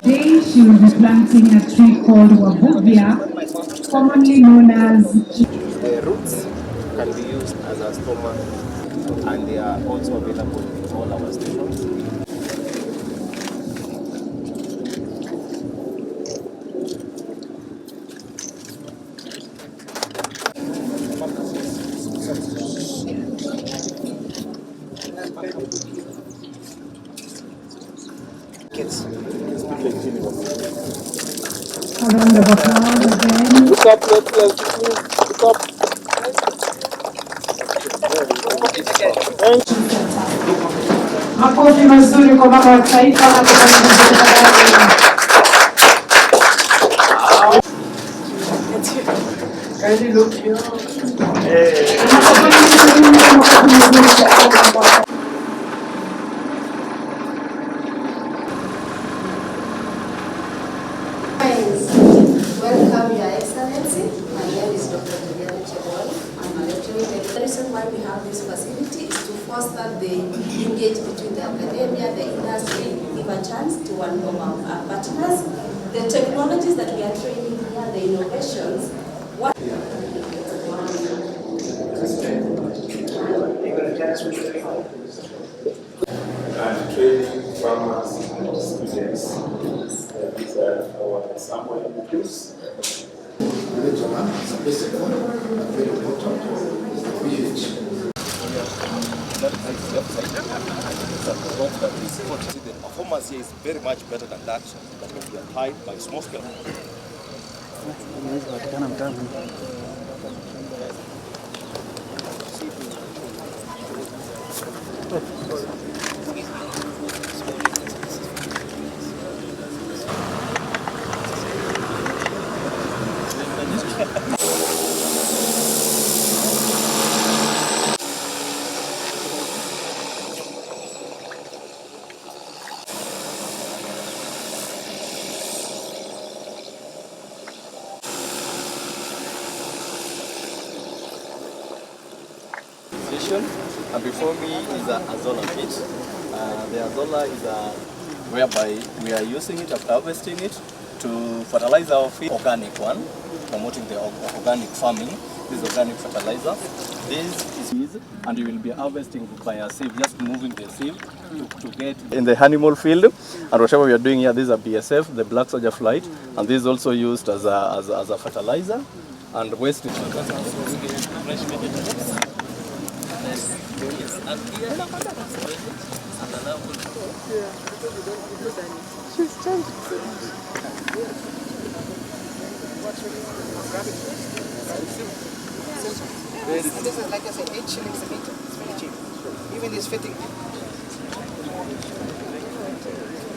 Today she will be planting a tree called Wabuvia, commonly known as. The roots can be used as a stoma, and they are also available in all our stations. A round of applause again. Look up, look up. Makofi mazuri kwa mama wa taifa na Welcome, Your Excellency. My name is Dr. Rachel Ruto. I'm a lecturer. The reason why we have this facility is to foster the engage between the academia, the industry, give a chance to one of our partners. The technologies that we are training here, the innovations. And training farmers and students. These are our sample images. Village one is a basic one, and very important is the pH. The performance here is very much better than that can be applied by small scale. And before me is a azolla pit. The azolla is whereby we are using it after harvesting it to fertilize our field. Organic one, promoting the organic farming. This is organic fertilizer. This is and you will be harvesting by a sieve, just moving the sieve to get in the animal field. And whatever we are doing here, this is a BSF, the black soldier flight, and this is also used as a fertilizer and waste. She's trying to This is like I said, 8 shillings a meter. It's very cheap. Even this fitting.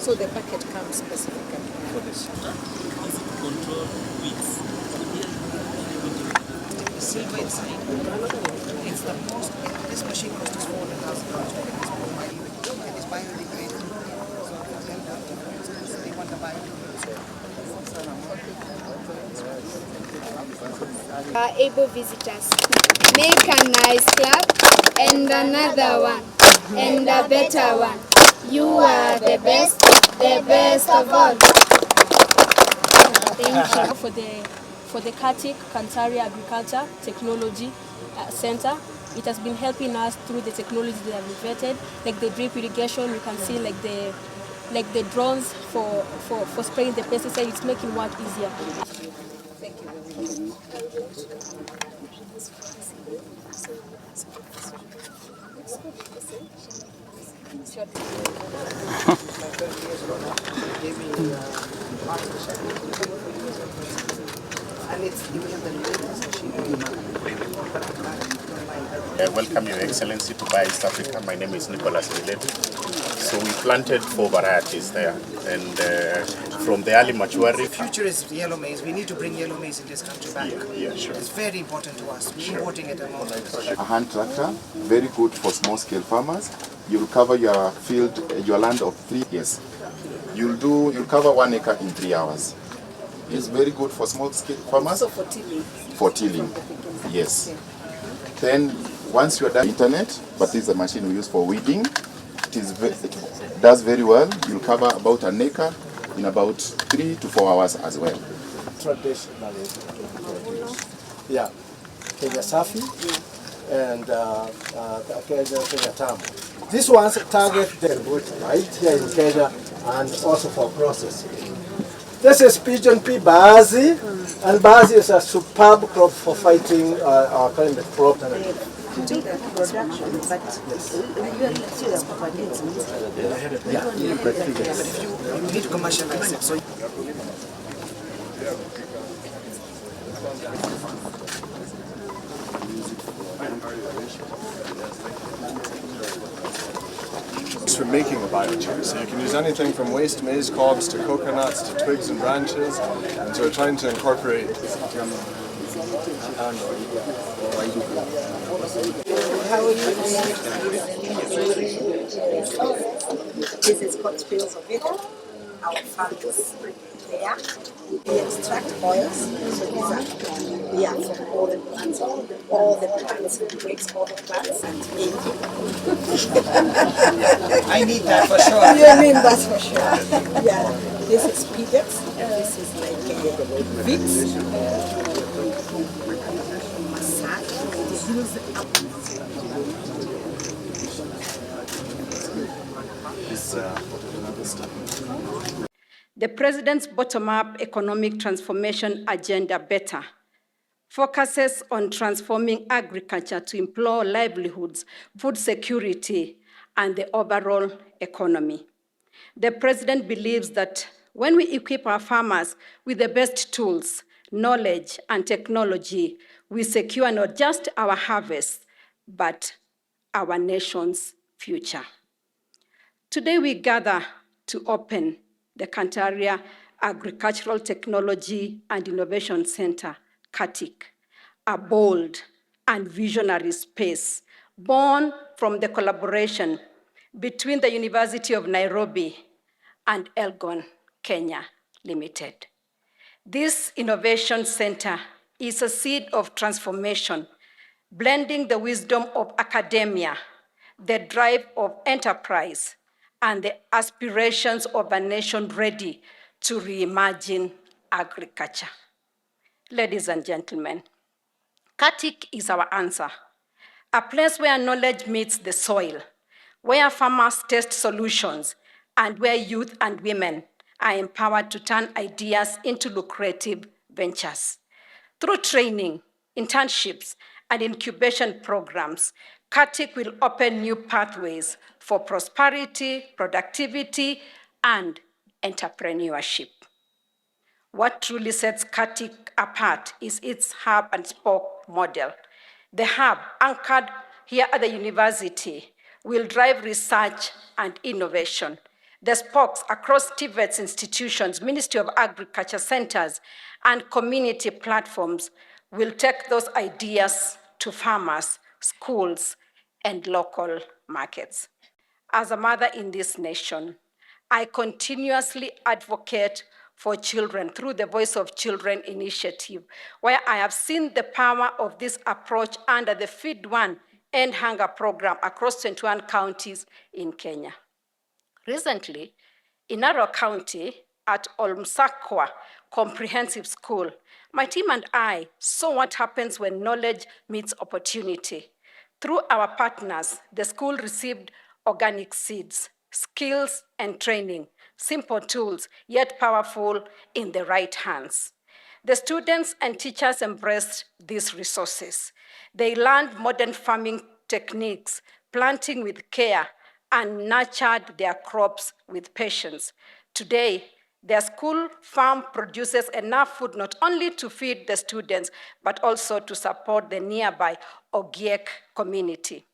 So the packet comes specifically for this. Control weeks. Silver inside. It's the most. This machine costs £400,000. And it's biodegradable. So they want to buy it. Able visitors, make a nice clap and another one and a better one. You are the best of all. Thank you. For the KATIC, Kantaria Agriculture Technology Center, it has been helping us through the technology that have invented, like the drip irrigation. You can see like the drones for spraying the pesticide. It's making work easier. Thank you very much. Welcome, Your Excellency, to Buy East Africa. My name is Nicholas Millet. So we planted 4 varieties there, and from the early maturing. The future is yellow maize. We need to bring yellow maize in this country back. Yeah, sure. It's very important to us. We're importing it at the moment. A hand tractor, very good for small-scale farmers. You'll cover your field, your land of 3 years. You'll cover 1 acre in 3 hours. It's very good for small-scale farmers. Also for tilling. For tilling, yes. Then once you're done, internet, but this is a machine we use for weeding. it does very well. You'll cover about an acre in about 3 to 4 hours as well. Traditionally, yeah, Kenya Safi and Kenya Tamu. These ones target the root right here in Kenya and also for processing. This is pigeon pea baazi, and baazi is a superb crop for fighting our climate problem. Do the production, but you need to commercialize it. So for making a biochar. So you can use anything from waste maize cobs to coconuts to twigs and branches. And so we're trying to incorporate. this is what spills of it. Our farmers there. We extract oils. So these are from all the plants, breaks all the plants and I need that for sure. You mean that's for sure. Yeah. This is pigeons. This is like Vicks. The President's bottom-up economic transformation agenda, BETTER, focuses on transforming agriculture to improve livelihoods, food security, and the overall economy. The President believes that when we equip our farmers with the best tools, knowledge, and technology, we secure not just our harvest, but our nation's future. Today we gather to open the Kantaria Agricultural Technology and Innovation Center, KATIC, a bold and visionary space born from the collaboration between the University of Nairobi and Elgon, Kenya Limited. This innovation center is a seed of transformation, blending the wisdom of academia, the drive of enterprise, and the aspirations of a nation ready to reimagine agriculture. Ladies and gentlemen, KATIC is our answer, a place where knowledge meets the soil, where farmers test solutions, and where youth and women are empowered to turn ideas into lucrative ventures. Through training, internships, and incubation programs, KATIC will open new pathways for prosperity, productivity, and entrepreneurship. What truly sets KATIC apart is its hub and spoke model. The hub, anchored here at the university, will drive research and innovation. The spokes across TVET's institutions, Ministry of Agriculture centers, and community platforms will take those ideas to farmers, schools, and local markets. As a mother in this nation, I continuously advocate for children through the Voice of Children initiative, where I have seen the power of this approach under the Feed One End Hunger program across 21 counties in Kenya. Recently, in Narok County, at Olmsakwa Comprehensive School, my team and I saw what happens when knowledge meets opportunity. Through our partners, the school received organic seeds, skills, and training, simple tools, yet powerful in the right hands. The students and teachers embraced these resources. They learned modern farming techniques, planting with care, and nurtured their crops with patience. Today, their school farm produces enough food not only to feed the students, but also to support the nearby Ogiek community.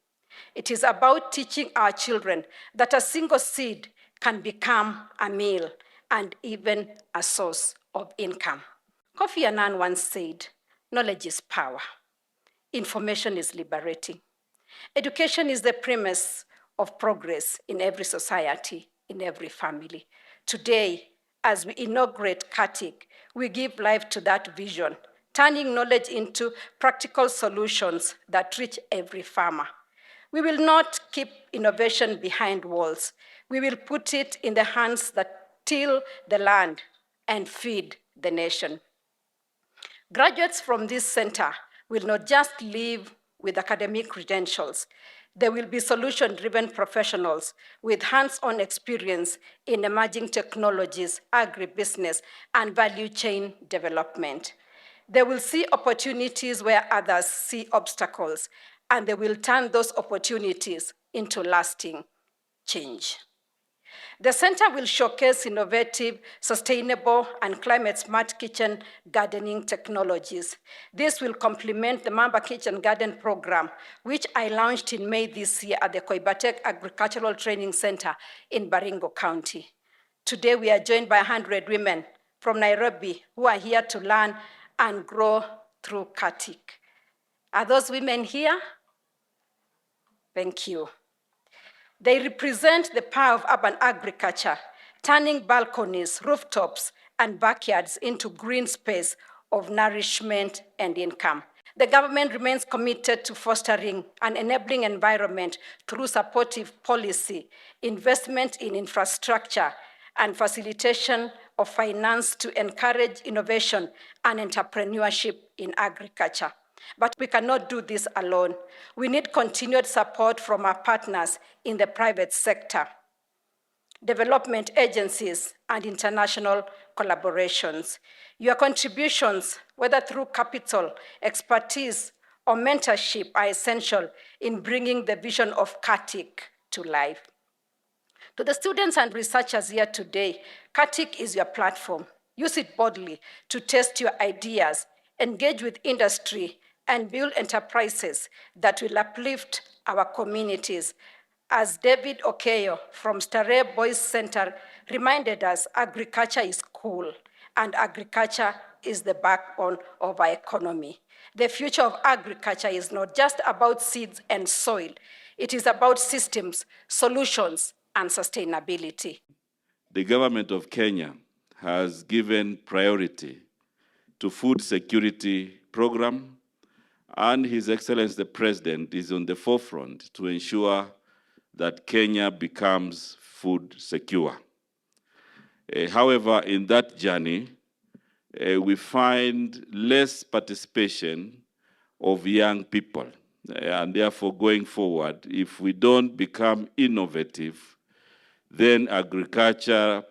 It is about teaching our children that a single seed can become a meal and even a source of income. Kofi Annan once said, knowledge is power. Information is liberating. Education is the premise of progress in every society, in every family. Today, as we inaugurate KATIC, we give life to that vision, turning knowledge into practical solutions that reach every farmer. We will not keep innovation behind walls. We will put it in the hands that till the land and feed the nation. Graduates from this center will not just live with academic credentials. They will be solution-driven professionals with hands-on experience in emerging technologies, agribusiness, and value chain development. They will see opportunities where others see obstacles, and they will turn those opportunities into lasting change. The center will showcase innovative, sustainable, and climate-smart kitchen gardening technologies. This will complement the Mamba Kitchen Garden Program, which I launched in May this year at the Kabete Agricultural Training Center in Baringo County. Today, we are joined by 100 women from Nairobi who are here to learn and grow through KATIC. Are those women here? Thank you. They represent the power of urban agriculture, turning balconies, rooftops, and backyards into green space of nourishment and income. The government remains committed to fostering an enabling environment through supportive policy, investment in infrastructure, and facilitation of finance to encourage innovation and entrepreneurship in agriculture. But we cannot do this alone. We need continued support from our partners in the private sector, development agencies, and international collaborations. Your contributions, whether through capital, expertise, or mentorship, are essential in bringing the vision of KATIC to life. To the students and researchers here today, KATIC is your platform. Use it boldly to test your ideas, engage with industry, and build enterprises that will uplift our communities. As David Okeyo from Starehe Boys Center reminded us, agriculture is cool, and agriculture is the backbone of our economy. The future of agriculture is not just about seeds and soil. It is about systems, solutions, and sustainability. The government of Kenya has given priority to food security program, and His Excellency the President is on the forefront to ensure that Kenya becomes food secure. However, in that journey, we find less participation of young people. And therefore, going forward, if we don't become innovative, then agriculture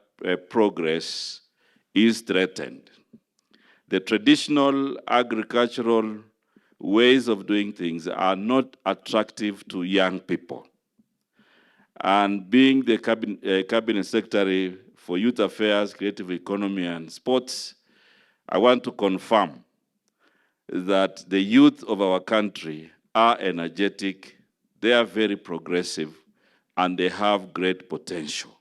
progress is threatened. The traditional agricultural ways of doing things are not attractive to young people. And being the Cabinet Secretary for Youth Affairs, Creative Economy, and Sports, I want to confirm that the youth of our country are energetic, they are very progressive, and they have great potential.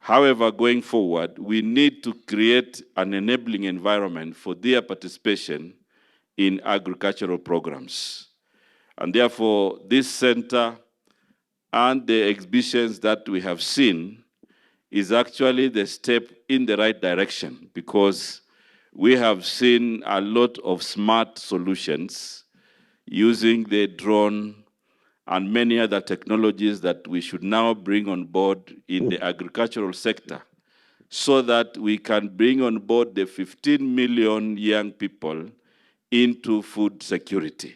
However, going forward, we need to create an enabling environment for their participation in agricultural programs. And therefore, this center and the exhibitions that we have seen is actually the step in the right direction, because we have seen a lot of smart solutions using the drone and many other technologies that we should now bring on board in the agricultural sector, so that we can bring on board the 15 million young people into food security.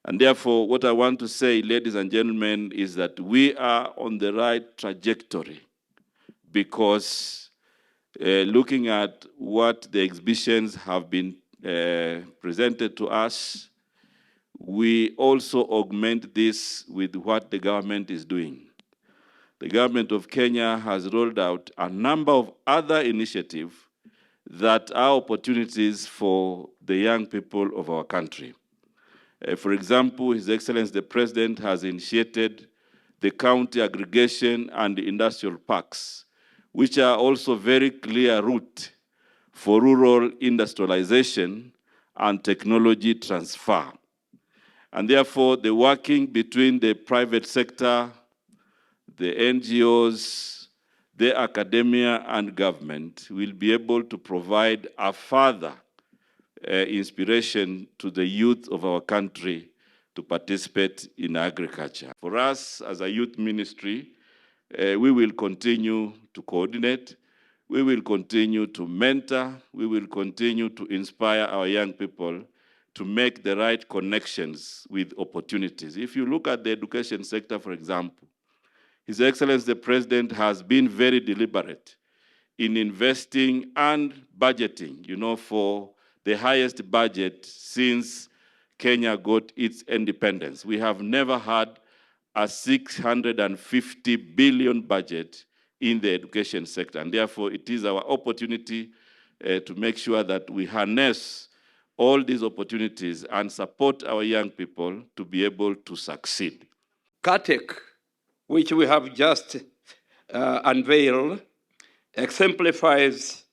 And therefore, what I want to say, ladies and gentlemen, is that we are on the right trajectory, because looking at what the exhibitions have been presented to us, we also augment this with what the government is doing. The government of Kenya has rolled out a number of other initiatives that are opportunities for the young people of our country. For example, His Excellency the President has initiated the county aggregation and industrial parks, which are also very clear route for rural industrialization and technology transfer. And therefore, the working between the private sector, the NGOs, the academia, and government will be able to provide a further inspiration to the youth of our country to participate in agriculture. For us as a youth ministry, we will continue to coordinate, we will continue to mentor, we will continue to inspire our young people to make the right connections with opportunities. If you look at the education sector, for example, His Excellency the President has been very deliberate in investing and budgeting, for the highest budget since Kenya got its independence. We have never had a 650 billion budget in the education sector, and therefore it is our opportunity to make sure that we harness all these opportunities and support our young people to be able to succeed. KATIC, which we have just unveiled, exemplifies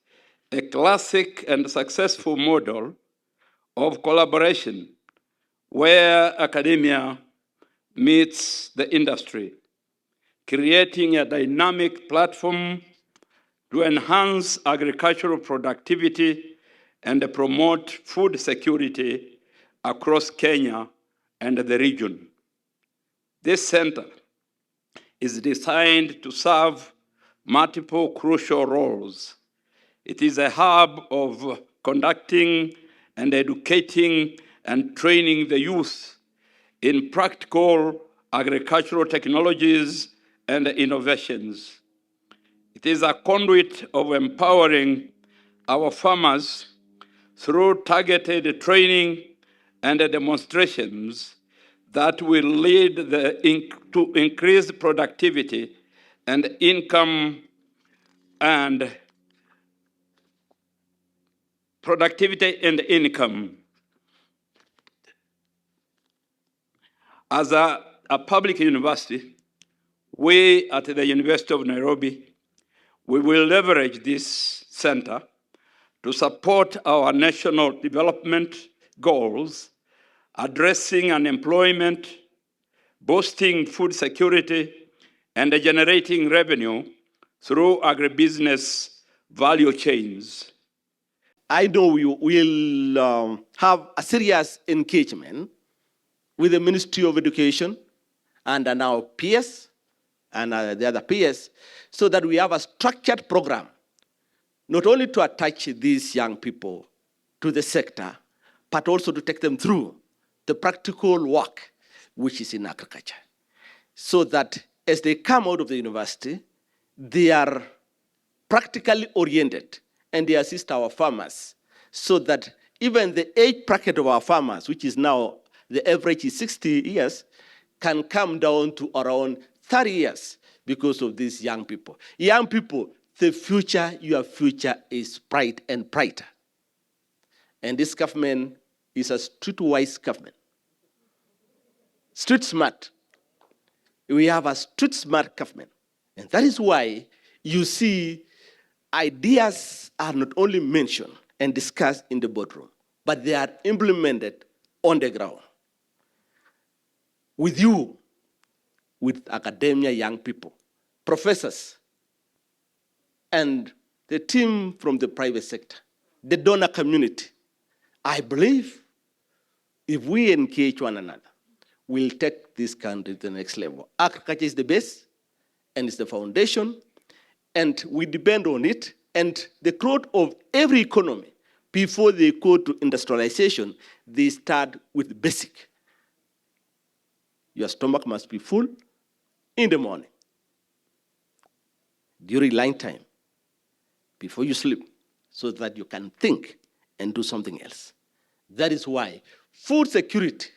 a classic and successful model of collaboration where academia meets the industry, creating a dynamic platform to enhance agricultural productivity and promote food security across Kenya and the region. This center is designed to serve multiple crucial roles. It is a hub of conducting and educating and training the youth in practical agricultural technologies and innovations. It is a conduit of empowering our farmers through targeted training and demonstrations that will lead to increased productivity and income As a public university, we at the University of Nairobi, we will leverage this center to support our national development goals, addressing unemployment, boosting food security, and generating revenue through agribusiness value chains. I know we will have a serious engagement with the Ministry of Education and our peers and the other peers, so that we have a structured program, not only to attach these young people to the sector, but also to take them through the practical work which is in agriculture, so that as they come out of the university, they are practically oriented and they assist our farmers, so that even the age bracket of our farmers, which is now the average is 60 years, can come down to around 30 years because of these young people. Young people, the future, your future is bright and brighter. And this government is a street-wise government. Street smart. We have a street smart government. And that is why you see ideas are not only mentioned and discussed in the boardroom, but they are implemented on the ground. With you, with academia, young people, professors, and the team from the private sector, the donor community, I believe if we engage one another, we'll take this country to the next level. Agriculture is the base, and it's the foundation, and we depend on it, and the growth of every economy, before they go to industrialization, they start with basic. Your stomach must be full in the morning, during lunch time, before you sleep, so that you can think and do something else. That is why food security,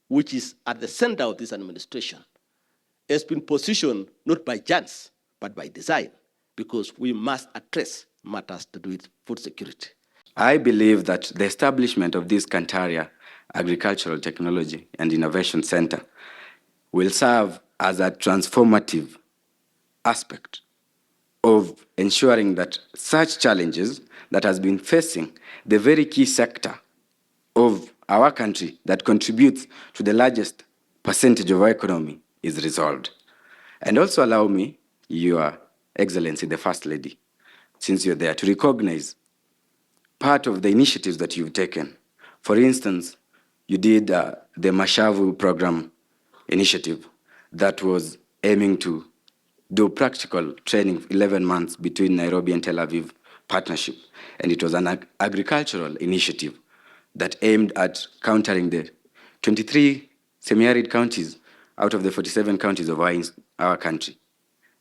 which is at the center of this administration, has been positioned not by chance, but by design, because we must address matters to do with food security. I believe that the establishment of this Kantaria Agricultural Technology and Innovation Center will serve as a transformative aspect of ensuring that such challenges that has been facing the very key sector of our country that contributes to the largest percentage of our economy is resolved. And also allow me, Your Excellency, the First Lady, since you're there, to recognize part of the initiatives that you've taken. For instance, you did the Mashavu program initiative that was aiming to do practical training 11 months between Nairobi and Tel Aviv partnership. And it was an agricultural initiative that aimed at countering the 23 semi-arid counties out of the 47 counties of our country.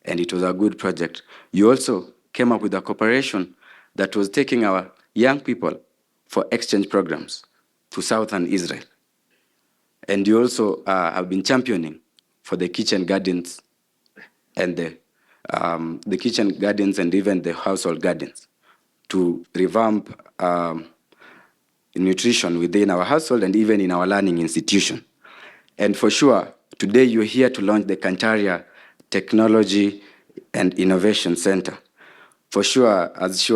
And it was a good project. You also came up with a cooperation that was taking our young people for exchange programs to southern Israel. And you also have been championing for the kitchen gardens and the kitchen gardens and even the household gardens to revamp nutrition within our household and even in our learning institution. And for sure, today you're here to launch the Kantaria Technology and Innovation Center. For sure as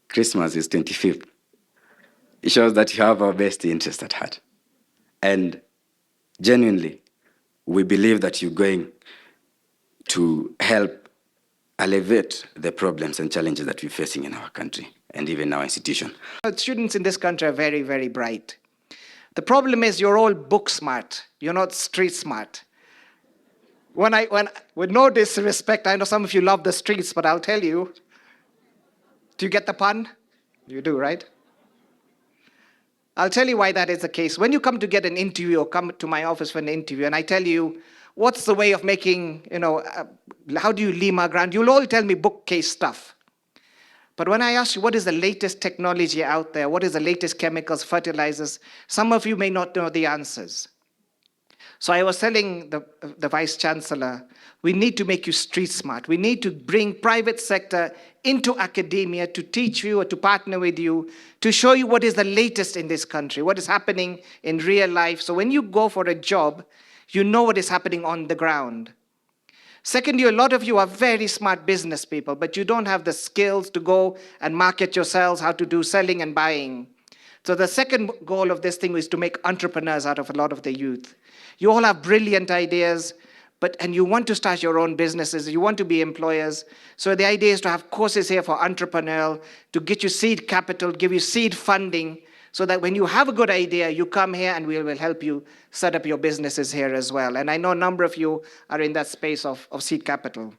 Christmas is 25th, it shows that you have our best interest at heart. And genuinely, we believe that you're going to help alleviate the problems and challenges that we're facing in our country and even our institution. Students in this country are very, very bright. The problem is you're all book smart. You're not street smart. With no disrespect, I know some of you love the streets, but I'll tell you, do you get the pun? You do, right? I'll tell you why that is the case. When you come to get an interview or come to my office for an interview and I tell you, what's the way of making, how do you lima ground? You'll all tell me bookcase stuff. But when I ask you what is the latest technology out there, what is the latest chemicals, fertilizers, some of you may not know the answers. So I was telling the Vice Chancellor, we need to make you street smart. We need to bring private sector into academia to teach you or to partner with you, to show you what is the latest in this country, what is happening in real life. So when you go for a job, you know what is happening on the ground. Secondly, a lot of you are very smart business people, but you don't have the skills to go and market yourselves, how to do selling and buying. So the second goal of this thing is to make entrepreneurs out of a lot of the youth. You all have brilliant ideas, and you want to start your own businesses, you want to be employers. So the idea is to have courses here for entrepreneurial, to get you seed capital, give you seed funding, so that when you have a good idea, you come here and we will help you set up your businesses here as well. And I know a number of you are in that space of seed capital.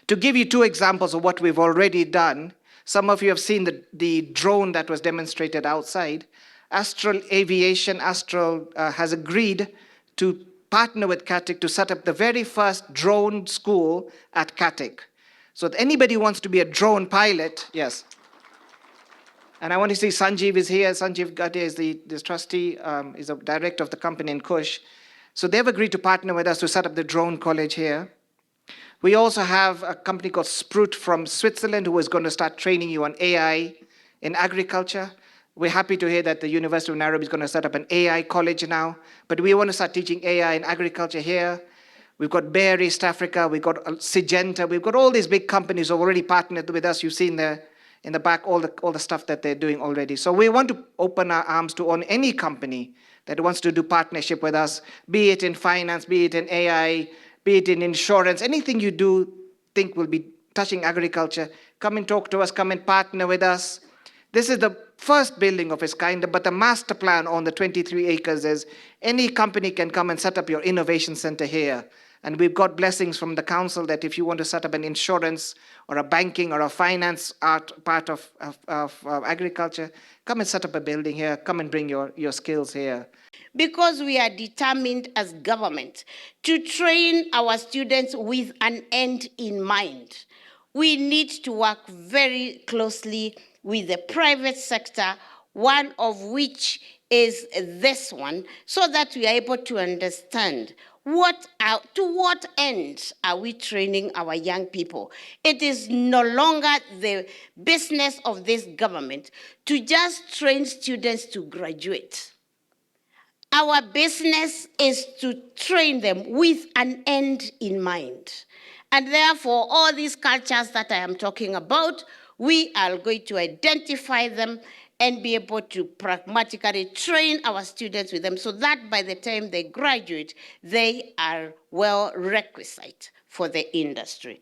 To give you two examples of what we've already done, some of you have seen the drone that was demonstrated outside. Astral Aviation, Astral has agreed to partner with KATIC to set up the very first drone school at KATIC. So if anybody wants to be a drone pilot, yes. And I want to see Sanjeev is here. Sanjeev Gadde is the trustee, is the director of the company in Kush. So they've agreed to partner with us to set up the drone college here. We also have a company called Sprout from Switzerland who is going to start training you on AI in agriculture. We're happy to hear that the University of Nairobi is going to set up an AI college now, but we want to start teaching AI in agriculture here. We've got Bayer East Africa, we've got Syngenta, we've got all these big companies who have already partnered with us. You've seen there in the back all the stuff that they're doing already. So we want to open our arms to own any company that wants to do partnership with us, be it in finance, be it in AI, be it in insurance, anything you do think will be touching agriculture, come and talk to us, come and partner with us. This is the first building of its kind, but the master plan on the 23 acres is any company can come and set up your innovation center here. And we've got blessings from the council that if you want to set up an insurance or a banking or a finance part of agriculture, come and set up a building here, come and bring your skills here. Because we are determined as government to train our students with an end in mind. We need to work very closely with the private sector, one of which is this one, so that we are able to understand to what end are we training our young people. It is no longer the business of this government to just train students to graduate. Our business is to train them with an end in mind. And therefore, all these cultures that I am talking about, we are going to identify them and be able to pragmatically train our students with them so that by the time they graduate, they are well requisite for the industry.